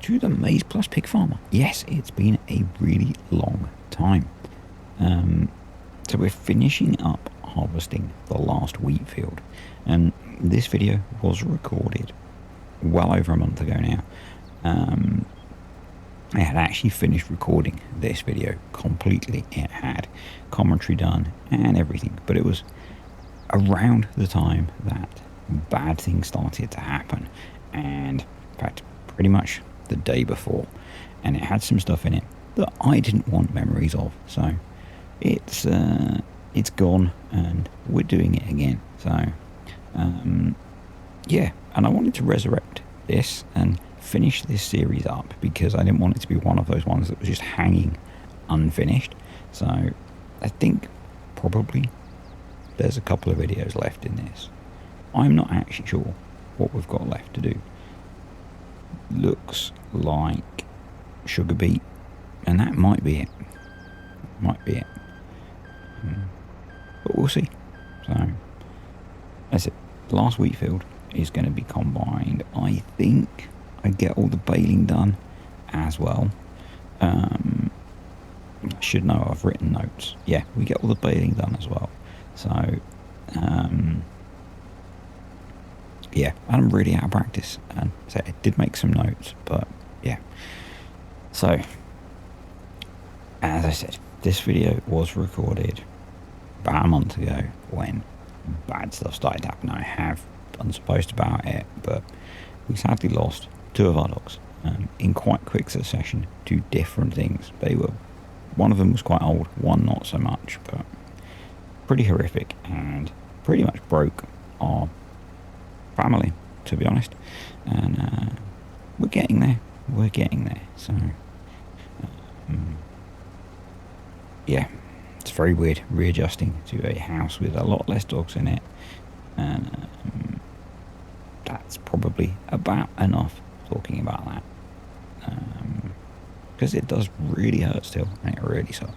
to the MAIZE+ pig farmer. Yes, it's been a really long time. So we're finishing up harvesting the last wheat field, and this video was recorded well over a month ago now. I had actually finished recording this video completely. It had commentary done and everything, but it was around the time that bad things started to happen, and in fact pretty much the day before, and it had some stuff in it that I didn't want memories of, so it's gone and we're doing it again. So yeah, and I wanted to resurrect this and finish this series up because I didn't want it to be one of those ones that was just hanging unfinished. So I think probably there's a couple of videos left in this. I'm not actually sure what we've got left to do. Looks like sugar beet, and that might be it. But we'll see. So that's it. The last wheat field is going to be combined. I think I get all the baling done as well. I should know, I've written notes. Yeah, we get all the baling done as well. So yeah, I'm really out of practice, and so I did make some notes, but yeah. So as I said, this video was recorded about a month ago when bad stuff started to happen. I have done some posts about it, but we sadly lost two of our dogs in quite quick succession to different things. One of them was quite old, one not so much, but pretty horrific and pretty much broke our family, to be honest. And we're getting there. So yeah, it's very weird readjusting to a house with a lot less dogs in it, and that's probably about enough talking about that, because it does really hurt still, and it really sucks.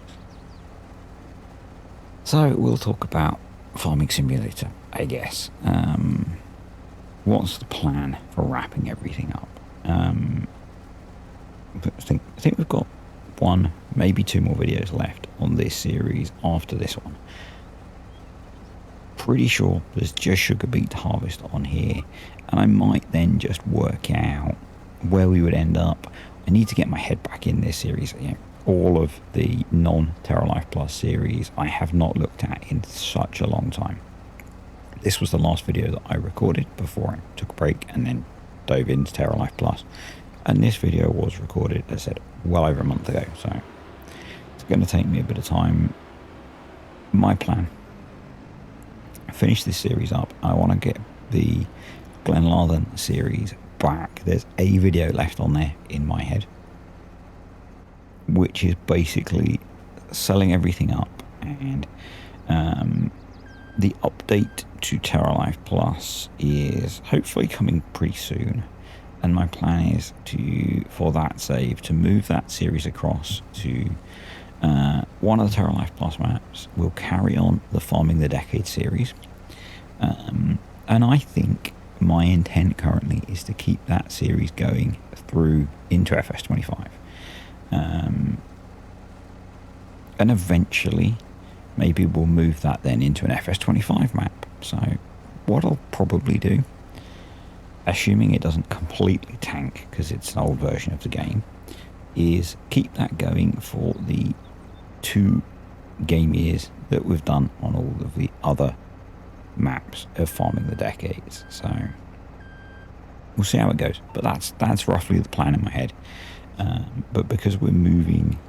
So we'll talk about Farming Simulator, I guess. What's the plan for wrapping everything up? I think we've got one, maybe two more videos left on this series after this one. Pretty sure there's just sugar beet to harvest on here, and I might then just work out where we would end up. I need to get my head back in this series. You know, all of the non-Terra Life Plus series I have not looked at in such a long time. This was the last video that I recorded before I took a break and then dove into Terra Life Plus. And this video was recorded, as I said, well over a month ago. So it's going to take me a bit of time. My plan, finish this series up. I want to get the Glenlathan series back. There's a video left on there in my head, which is basically selling everything up, and the update to Terra Life Plus is hopefully coming pretty soon. And my plan is for that save to move that series across to one of the Terra Life Plus maps. We'll carry on the Farming the Decade series, and I think my intent currently is to keep that series going through into FS25, and eventually maybe we'll move that then into an FS25 map. So what I'll probably do, assuming it doesn't completely tank because it's an old version of the game, is keep that going for the 2 game years that we've done on all of the other maps of Farming the Decades. So we'll see how it goes, but that's roughly the plan in my head. But because we're moving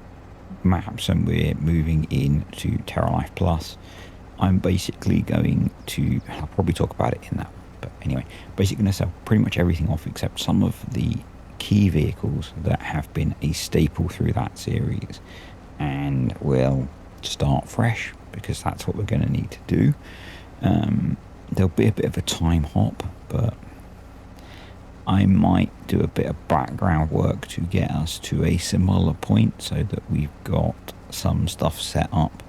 maps and we're moving into Terra Life Plus, I'm basically going to, I'll probably talk about it in that. But anyway, basically going to sell pretty much everything off except some of the key vehicles that have been a staple through that series, and we'll start fresh because that's what we're going to need to do. There'll be a bit of a time hop, but I might do a bit of background work to get us to a similar point so that we've got some stuff set up.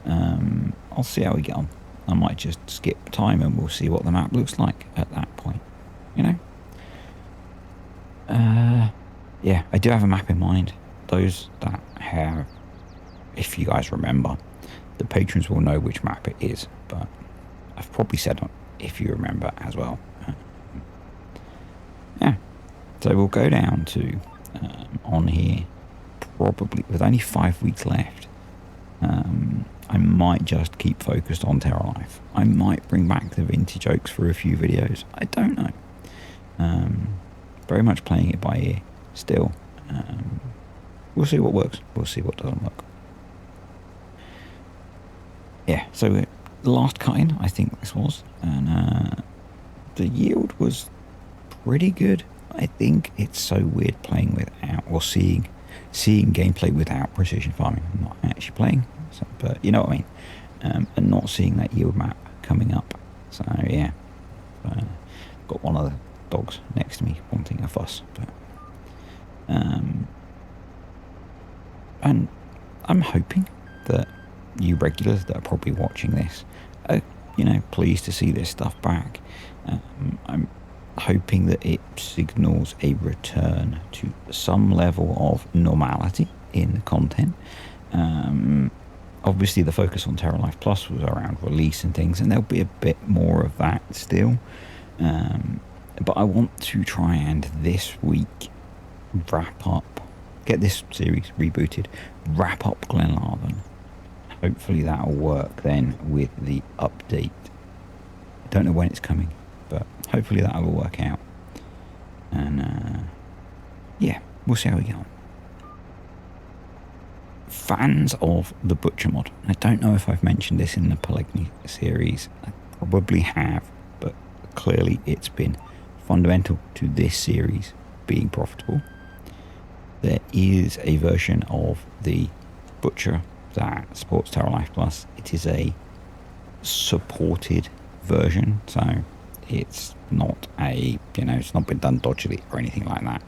I'll see how we get on. I might just skip time and we'll see what the map looks like at that point, you know. yeah, I do have a map in mind. Those that have, if you guys remember, the patrons will know which map it is, but I've probably said if you remember as well. Yeah, so we'll go down to on here, probably with only 5 weeks left. I might just keep focused on Terra Life. I might bring back the vintage oaks for a few videos. I don't know. Very much playing it by ear still. We'll see what works. We'll see what doesn't work. Yeah, so the last cut-in, I think this was, and the yield was pretty good. I think it's so weird playing without, or seeing gameplay without precision farming. I'm not actually playing, so, but you know what I mean. And not seeing that yield map coming up. So yeah, got one of the dogs next to me wanting a fuss, but and I'm hoping that you regulars that are probably watching this are, you know, pleased to see this stuff back. I'm hoping that it signals a return to some level of normality in the content. Obviously the focus on Terra Life Plus was around release and things, and there'll be a bit more of that still. But I want to try and this week wrap up, get this series rebooted, wrap up Glenlarvan. Hopefully that'll work then with the update. I don't know when it's coming, but hopefully that'll all work out. And yeah, we'll see how we get on. Fans of the Butcher mod. I don't know if I've mentioned this in the Polygamy series. I probably have, but clearly it's been fundamental to this series being profitable. There is a version of the Butcher that supports Terra Life Plus. It is a supported version, so it's not a, you know, it's not been done dodgily or anything like that.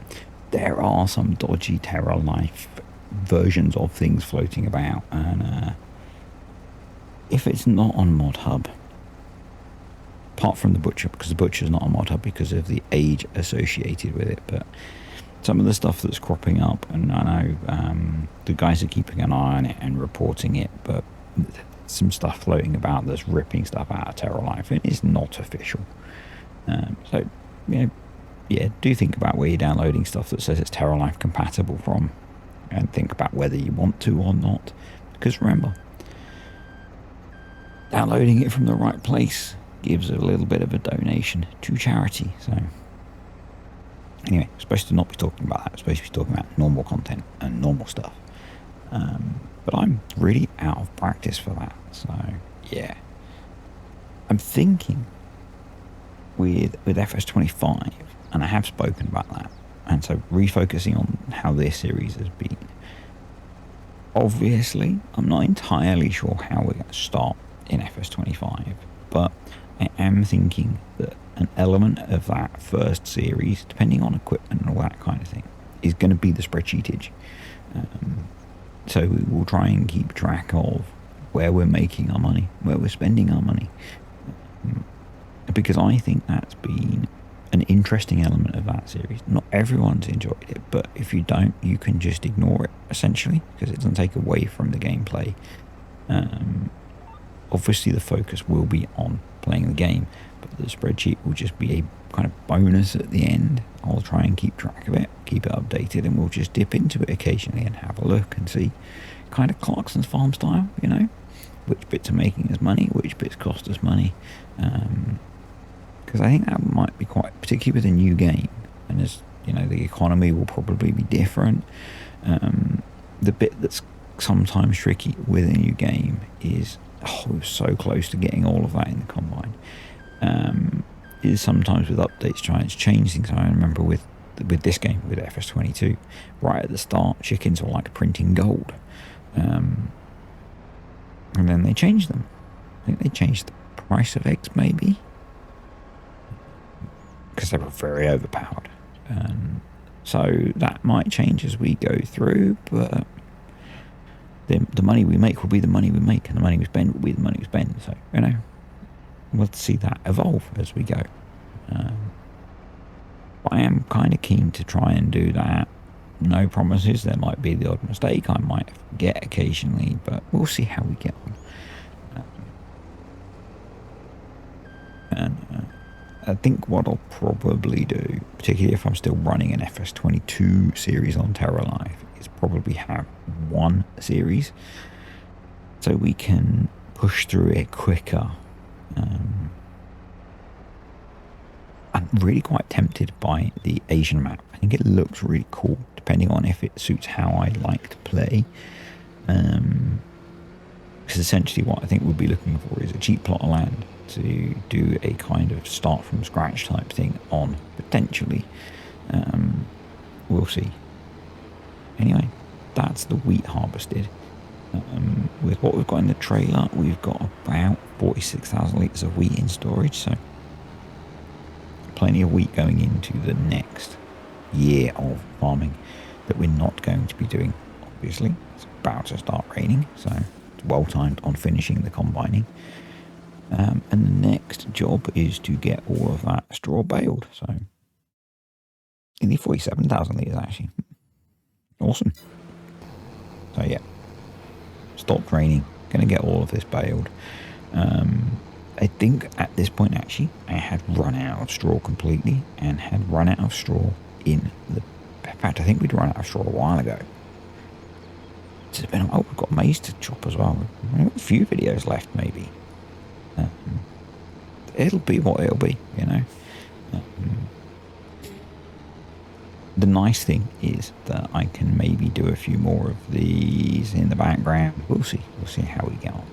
There are some dodgy Terra Life versions of things floating about, and if it's not on Mod Hub, apart from the Butcher, because the Butcher's not on Mod Hub because of the age associated with it, but some of the stuff that's cropping up, and I know the guys are keeping an eye on it and reporting it, but some stuff floating about that's ripping stuff out of Terra Life, and it's not official. So, you know, yeah, do think about where you're downloading stuff that says it's Terra Life compatible from, and think about whether you want to or not. Because remember, downloading it from the right place gives a little bit of a donation to charity. So anyway, I'm supposed to not be talking about that. I'm supposed to be talking about normal content and normal stuff. But I'm really out of practice for that. So yeah, I'm thinking with FS25, and I have spoken about that, and so refocusing on how this series has been. Obviously, I'm not entirely sure how we're going to start in FS25, but I am thinking that an element of that first series, depending on equipment and all that kind of thing, is going to be the spreadsheetage. So we will try and keep track of where we're making our money, where we're spending our money, because I think that's been an interesting element of that series. Not everyone's enjoyed it, but if you don't, you can just ignore it, essentially, because it doesn't take away from the gameplay. Obviously the focus will be on playing the game, but the spreadsheet will just be a kind of bonus at the end. I'll try and keep track of it, keep it updated, and we'll just dip into it occasionally and have a look and see, kind of Clarkson's farm style, you know, which bits are making us money, which bits cost us money. Because I think that might be quite, particularly with a new game, and as you know, the economy will probably be different. The bit that's sometimes tricky with a new game is, we're so close to getting all of that in the combine. Is sometimes with updates trying to change things. I remember with this game, with FS22, right at the start, chickens were like printing gold, and then they changed them. I think they changed the price of eggs, maybe, because they were very overpowered. So that might change as we go through, but the money we make will be the money we make, and the money we spend will be the money we spend. So, you know, we'll see that evolve as we go. But I am kind of keen to try and do that No promises. There might be the odd mistake I might forget occasionally, but we'll see how we get on. And I think what I'll probably do, particularly if I'm still running an FS22 series on Terra Life, is probably have one series so we can push through it quicker. I'm really quite tempted by the Asian map. I think it looks really cool, depending on if it suits how I like to play. Because essentially what I think we'll be looking for is a cheap plot of land to do a kind of start from scratch type thing on, potentially. We'll see. Anyway, that's the wheat harvested. With what we've got in the trailer, we've got about 46,000 litres of wheat in storage, so plenty of wheat going into the next year of farming that we're not going to be doing, obviously. It's about to start raining, so it's well timed on finishing the combining. And the next job is to get all of that straw baled, so nearly 47,000 litres actually. Awesome. So yeah, stopped raining, gonna get all of this baled. I think at this point actually I had run out of straw completely and had run out of straw in fact I think we'd run out of straw a while ago. It's been, oh, we've got maize to chop as well. We've got a few videos left maybe. It'll be what it'll be, you know. The nice thing is that I can maybe do a few more of these in the background. We'll see how we get on.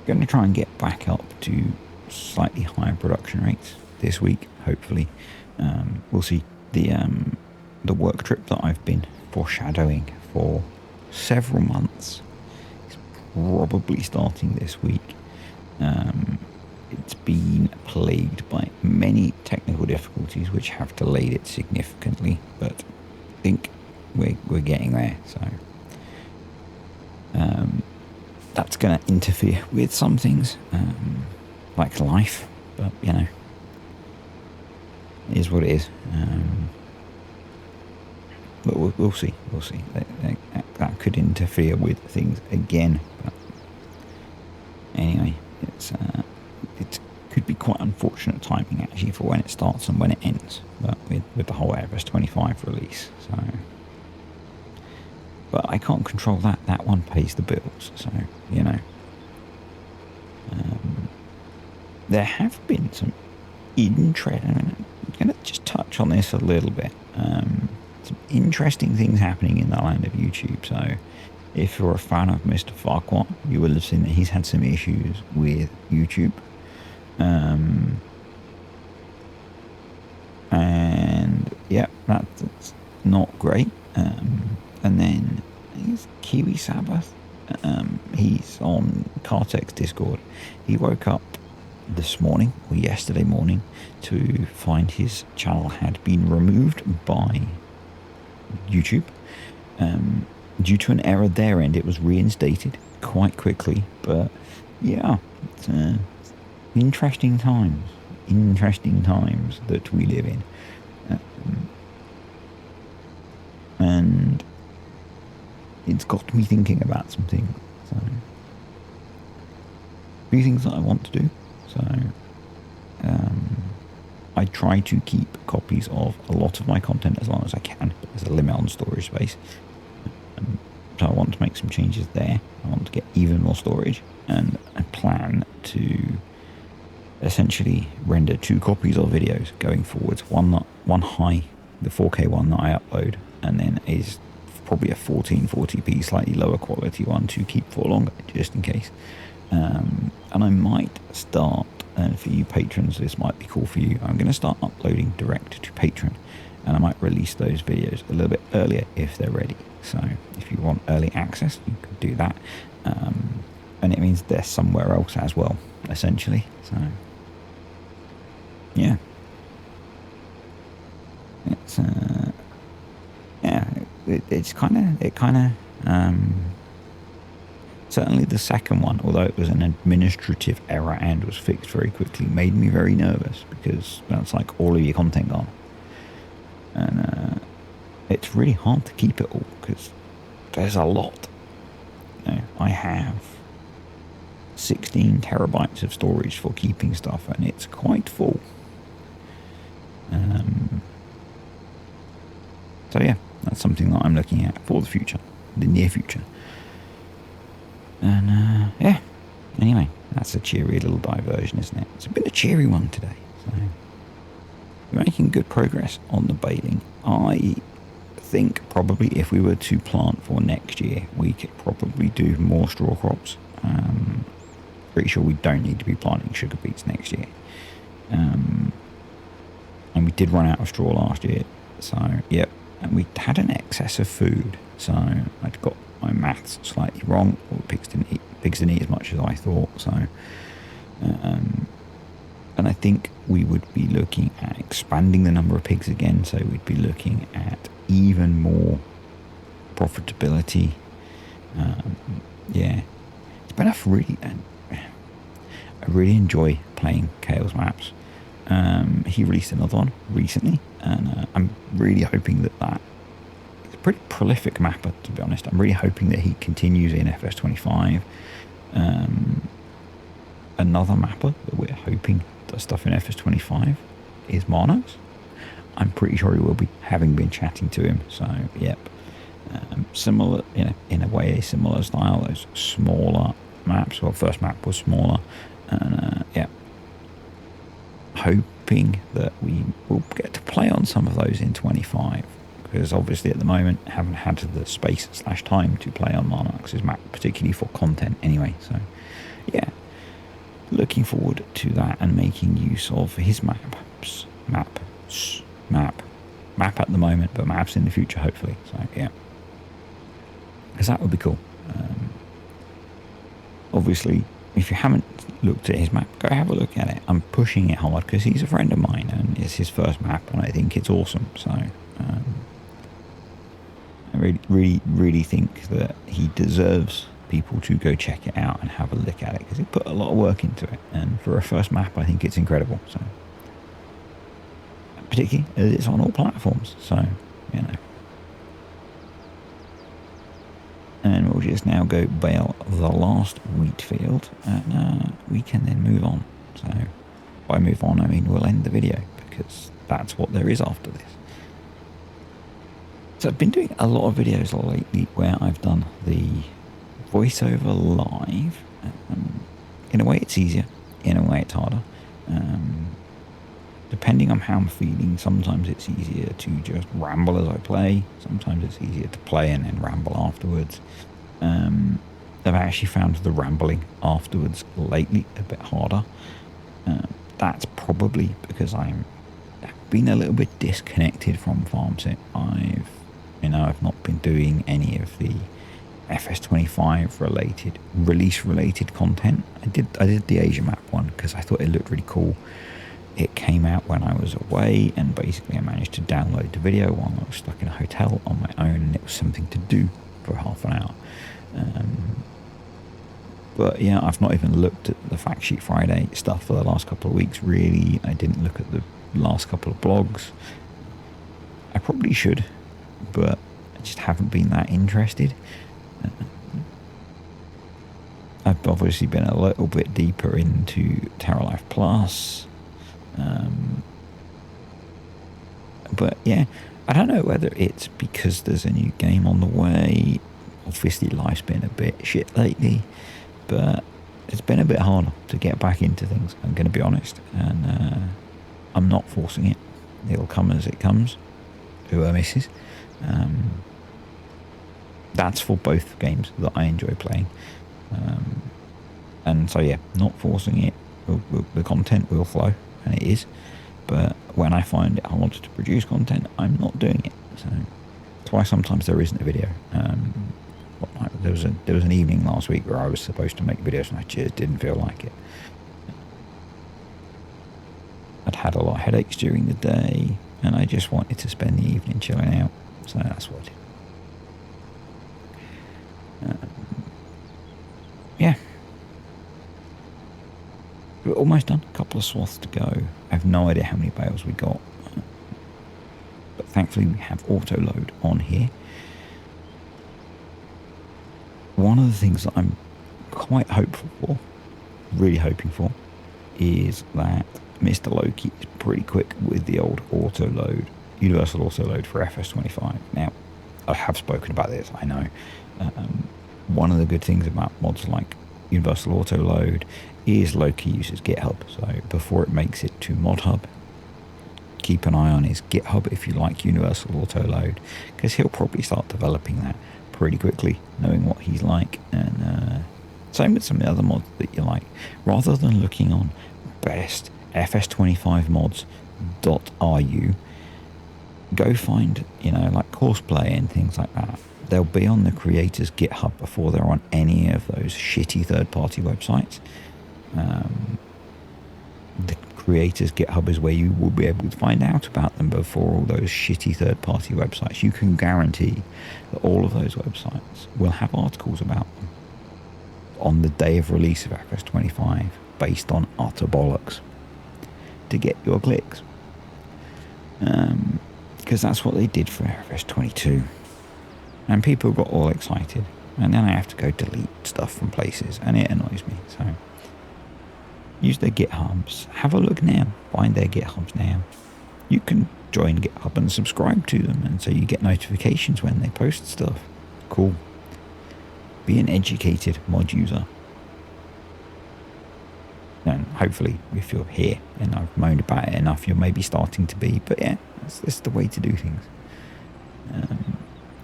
Going to try and get back up to slightly higher production rates this week, hopefully. We'll see. The work trip that I've been foreshadowing for several months is probably starting this week. It's been plagued by many technical difficulties which have delayed it significantly, but I think we're getting there. So that's going to interfere with some things, like life, but you know, it is what it is. But we'll see. That could interfere with things again. But anyway, it could be quite unfortunate timing actually for when it starts and when it ends. But with the whole FS25 release, so. But I can't control that. That one pays the bills, so you know. There have been some interest. I'm going to just touch on this a little bit. Some interesting things happening in the land of YouTube. So if you're a fan of Mr. Farquhar, you will have seen that he's had some issues with YouTube. And yeah, that's not great. And then he's Kiwi Sabbath. He's on Cartex Discord. He woke up this morning or yesterday morning to find his channel had been removed by YouTube. Due to an error their end, it was reinstated quite quickly. But yeah, it's interesting times that we live in. And it's got me thinking about some things. So, a few things that I want to do. So, I try to keep copies of a lot of my content as long as I can, but there's a limit on storage space. So I want to make some changes there. I want to get even more storage, and I plan to essentially render 2 copies of videos going forwards. One high, the 4K one that I upload, and then is probably a 1440p slightly lower quality one to keep for longer, just in case. And I might start, and for you patrons this might be cool for you, I'm going to start uploading direct to Patreon, and I might release those videos a little bit earlier if they're ready. So if you want early access, you can do that, and it means they're somewhere else as well, essentially. So yeah, it's yeah, it kind of certainly the second one, although it was an administrative error and was fixed very quickly, made me very nervous, because that's like all of your content gone. and it's really hard to keep it all because there's a lot. You know, I have 16 terabytes of storage for keeping stuff, and it's quite full. So yeah, that's something that I'm looking at for the future, the near future. And yeah, anyway, that's a cheery little diversion, isn't it? It's been a cheery one today. So we're making good progress on the baling. I think probably if we were to plant for next year, we could probably do more straw crops. Pretty sure we don't need to be planting sugar beets next year. And we did run out of straw last year, so yep. And we had an excess of food, so I'd got my maths slightly wrong. Or pigs didn't eat as much as I thought. So, and I think we would be looking at expanding the number of pigs again. So we'd be looking at even more profitability. Yeah, it's been I really enjoy playing Kale's maps. He released another one recently, and I'm really hoping that he's a pretty prolific mapper, to be honest. I'm really hoping that he continues in FS25. Another mapper that we're hoping does stuff in FS25 is Marnox. I'm pretty sure he will be, having been chatting to him. So yep, similar, in a way, a similar style. Those smaller maps. Well, first map was smaller, and yeah. Hoping that we will get to play on some of those in 25, because obviously at the moment haven't had the space/time to play on Marnox's map, particularly for content anyway. So yeah, looking forward to that and making use of his map at the moment, but maps in the future hopefully. So yeah, because that would be cool. Obviously, if you haven't looked at his map, go have a look at it. I'm pushing it hard because he's a friend of mine and it's his first map, and I think it's awesome. So I really think that he deserves people to go check it out and have a look at it, because he put a lot of work into it, and for a first map I think it's incredible. So particularly as it's on all platforms, so and we'll just now go bale the last wheat field, and we can then move on. So by move on I mean we'll end the video, because that's what there is after this. So I've been doing a lot of videos lately where I've done the voiceover live. In a way it's easier, in a way it's harder. Depending on how I'm feeling, sometimes it's easier to just ramble as I play. Sometimes it's easier to play and then ramble afterwards. I've actually found the rambling afterwards lately a bit harder. That's probably because I've been a little bit disconnected from FarmSit. I've not been doing any of the FS25 release related content. I did the Asia map one because I thought it looked really cool. It came out when I was away, and basically I managed to download the video while I was stuck in a hotel on my own, and it was something to do for half an hour. But yeah, I've not even looked at the Fact Sheet Friday stuff for the last couple of weeks, really. I didn't look at the last couple of blogs. I probably should, but I just haven't been that interested. I've obviously been a little bit deeper into Terra Life Plus. But yeah, I don't know whether it's because there's a new game on the way. Obviously life's been a bit shit lately, but it's been a bit harder to get back into things, I'm going to be honest, and I'm not forcing it. It'll come as it comes, whoever misses. That's for both games that I enjoy playing, and so yeah, not forcing it. The content will flow, and it is, but when I find it hard to produce content, I'm not doing it. So that's why sometimes there isn't a video. There was an evening last week where I was supposed to make videos and I just didn't feel like it. I'd had a lot of headaches during the day and I just wanted to spend the evening chilling out, so that's what I did. Yeah, we're almost done. A couple of swaths to go. I have no idea how many bales we got, but thankfully we have auto load on here. One of the things that I'm quite hopeful for, really hoping for, is that Mr. Loki is pretty quick with the old auto load, universal auto load for FS25. Now, I have spoken about this, I know. One of the good things about mods like universal auto load is Loki uses GitHub. So before it makes it to ModHub, keep an eye on his GitHub if you like universal auto load, because he'll probably start developing that pretty quickly, knowing what he's like. And same with some of the other mods that you like. Rather than looking on best FS25 mods.ru, go find, like Courseplay and things like that. They'll be on the creator's GitHub before they're on any of those shitty third-party websites. The creator's GitHub is where you will be able to find out about them before all those shitty third-party websites. You can guarantee that all of those websites will have articles about them on the day of release of FS25 based on utter bollocks to get your clicks. Because that's what they did for FS22. And people got all excited. And then I have to go delete stuff from places. And it annoys me. So use their GitHubs. Have a look now. Find their GitHubs now. You can join GitHub and subscribe to them. And so you get notifications when they post stuff. Cool. Be an educated mod user. And hopefully, if you're here and I've moaned about it enough, you're maybe starting to be. But yeah, that's the way to do things.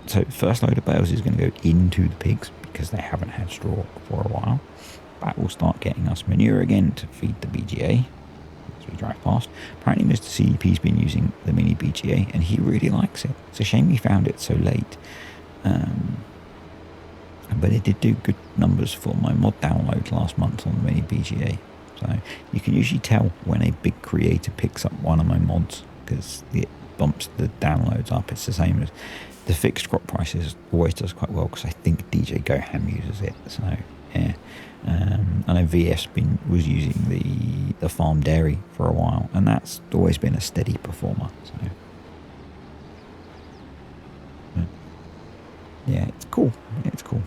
So first load of bales is going to go into the pigs because they haven't had straw for a while. That will start getting us manure again to feed the BGA as we drive past. Apparently Mr. CDP's been using the mini BGA and he really likes it. It's a shame he found it so late. But it did do good numbers for my mod download last month on the mini BGA. So you can usually tell when a big creator picks up one of my mods because it bumps the downloads up. It's the same as the fixed crop prices always does quite well because I think DJ Goham uses it. So yeah, I know VS was using the farm dairy for a while, and that's always been a steady performer. So yeah, it's cool. It's cool.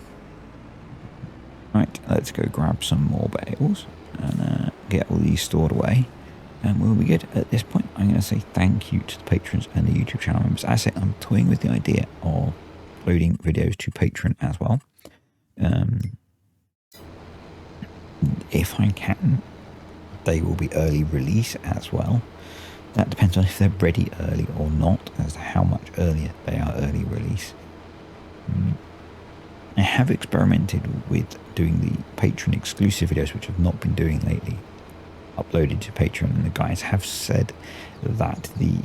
Right, let's go grab some more bales and get all these stored away. And we'll be good. At this point, I'm going to say thank you to the patrons and the YouTube channel members. As I say, I'm toying with the idea of loading videos to Patreon as well. If I can, they will be early release as well. That depends on if they're ready early or not, as to how much earlier they are early release. I have experimented with doing the Patreon exclusive videos, which I've not been doing lately, uploaded to Patreon, and the guys have said that the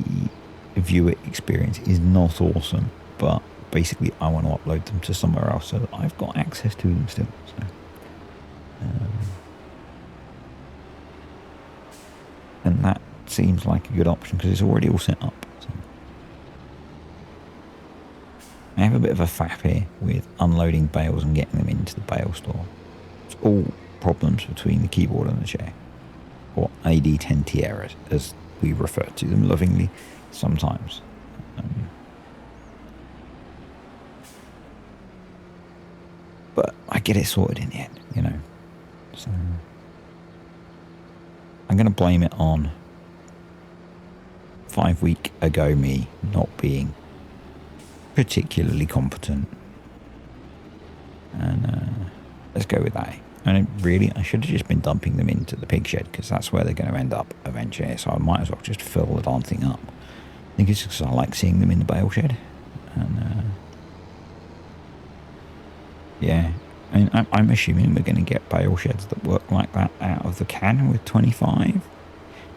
viewer experience is not awesome, but basically I want to upload them to somewhere else so that I've got access to them still. So, and that seems like a good option because it's already all set up. So. I have a bit of a faff here with unloading bales and getting them into the bale store. It's all problems between the keyboard and the chair, or AD10T errors, as we refer to them lovingly sometimes. But I get it sorted in the end, So I'm going to blame it on 5 week ago me not being particularly competent. And let's go with that. And really, I should have just been dumping them into the pig shed because that's where they're going to end up eventually. So I might as well just fill the darn thing up. I think it's because I like seeing them in the bale shed. And yeah, I mean, I'm assuming we're going to get bale sheds that work like that out of the can with 25.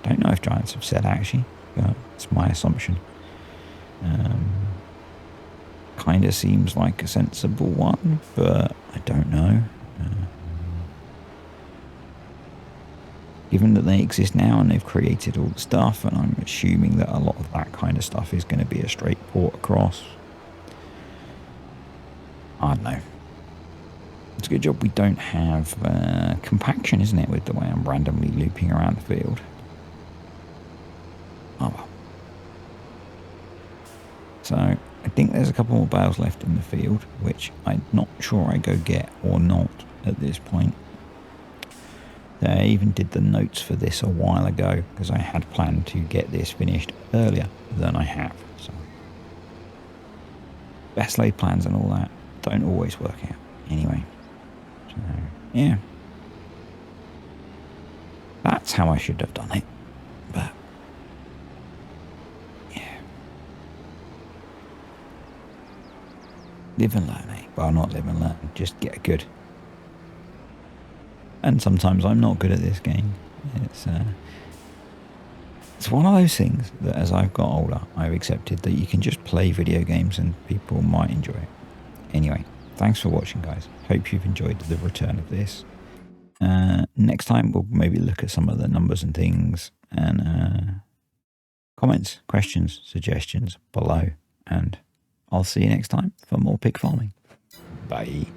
Don't know if Giants have said actually, but it's my assumption. Kind of seems like a sensible one, but I don't know. Given that they exist now and they've created all the stuff, and I'm assuming that a lot of that kind of stuff is going to be a straight port across. I don't know. It's a good job we don't have compaction, isn't it, with the way I'm randomly looping around the field. Oh well. So I think there's a couple more bales left in the field, which I'm not sure I go get or not at this point. I even did the notes for this a while ago because I had planned to get this finished earlier than I have. So best laid plans and all that don't always work out. Anyway, so yeah, that's how I should have done it. But yeah, live and learn, eh? Well, not live and learn, just get good. And sometimes I'm not good at this game. It's one of those things that as I've got older, I've accepted that you can just play video games and people might enjoy it. Anyway, thanks for watching, guys. Hope you've enjoyed the return of this. Next time, we'll maybe look at some of the numbers and things and comments, questions, suggestions below. And I'll see you next time for more pig farming. Bye.